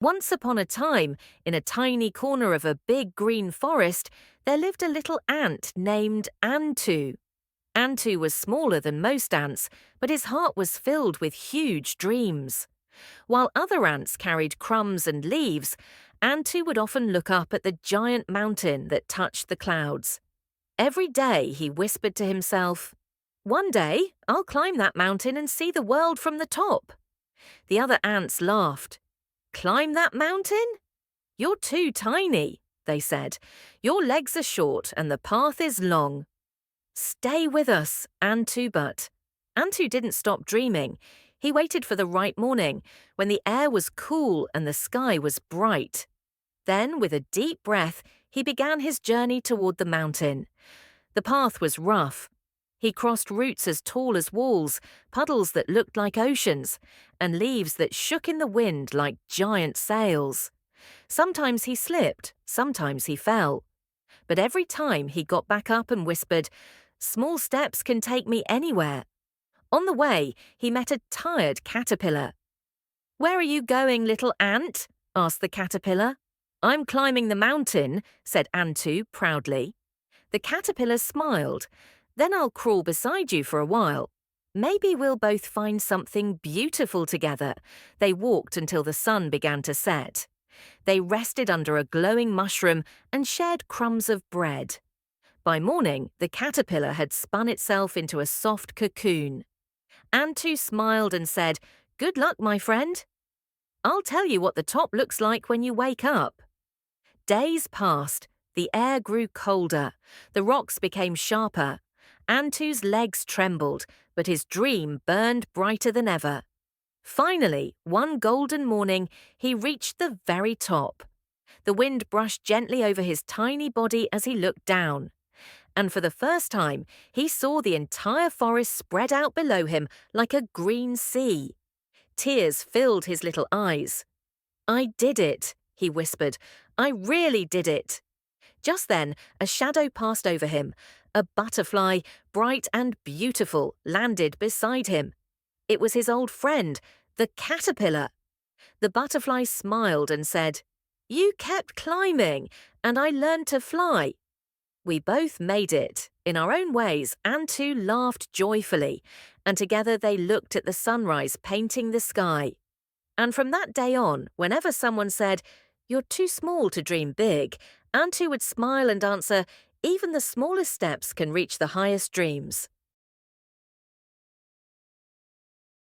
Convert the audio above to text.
Once upon a time, in a tiny corner of a big green forest, there lived a little ant named Antu. Antu was smaller than most ants, but his heart was filled with huge dreams. While other ants carried crumbs and leaves, Antu would often look up at the giant mountain that touched the clouds. Every day he whispered to himself, "One day I'll climb that mountain and see the world from the top." The other ants laughed. "Climb that mountain? You're too tiny," they said. "Your legs are short and the path is long." "Stay with us, Antu but." Antu didn't stop dreaming. He waited for the right morning, when the air was cool and the sky was bright. Then, with a deep breath, he began his journey toward the mountain. The path was rough. He crossed roots as tall as walls, puddles that looked like oceans, and leaves that shook in the wind like giant sails. Sometimes he slipped, sometimes he fell. But every time he got back up and whispered, "Small steps can take me anywhere." On the way, he met a tired caterpillar. "Where are you going, little ant?" asked the caterpillar. "I'm climbing the mountain," said Antu proudly. The caterpillar smiled. "Then I'll crawl beside you for a while. Maybe we'll both find something beautiful together." They walked until the sun began to set. They rested under a glowing mushroom and shared crumbs of bread. By morning, the caterpillar had spun itself into a soft cocoon. Antu smiled and said, "Good luck, my friend. I'll tell you what the top looks like when you wake up." Days passed. The air grew colder. The rocks became sharper. Antu's legs trembled, but his dream burned brighter than ever. Finally, one golden morning, he reached the very top. The wind brushed gently over his tiny body as he looked down. And for the first time, he saw the entire forest spread out below him like a green sea. Tears filled his little eyes. "I did it," he whispered. "I really did it." Just then, a shadow passed over him. A butterfly, bright and beautiful, landed beside him. It was his old friend, the caterpillar. The butterfly smiled and said, "You kept climbing, and I learned to fly." We both made it. In our own ways, Antu laughed joyfully, and together they looked at the sunrise painting the sky. And from that day on, whenever someone said, "You're too small to dream big," Antu would smile and answer, "Even the smallest steps can reach the highest dreams."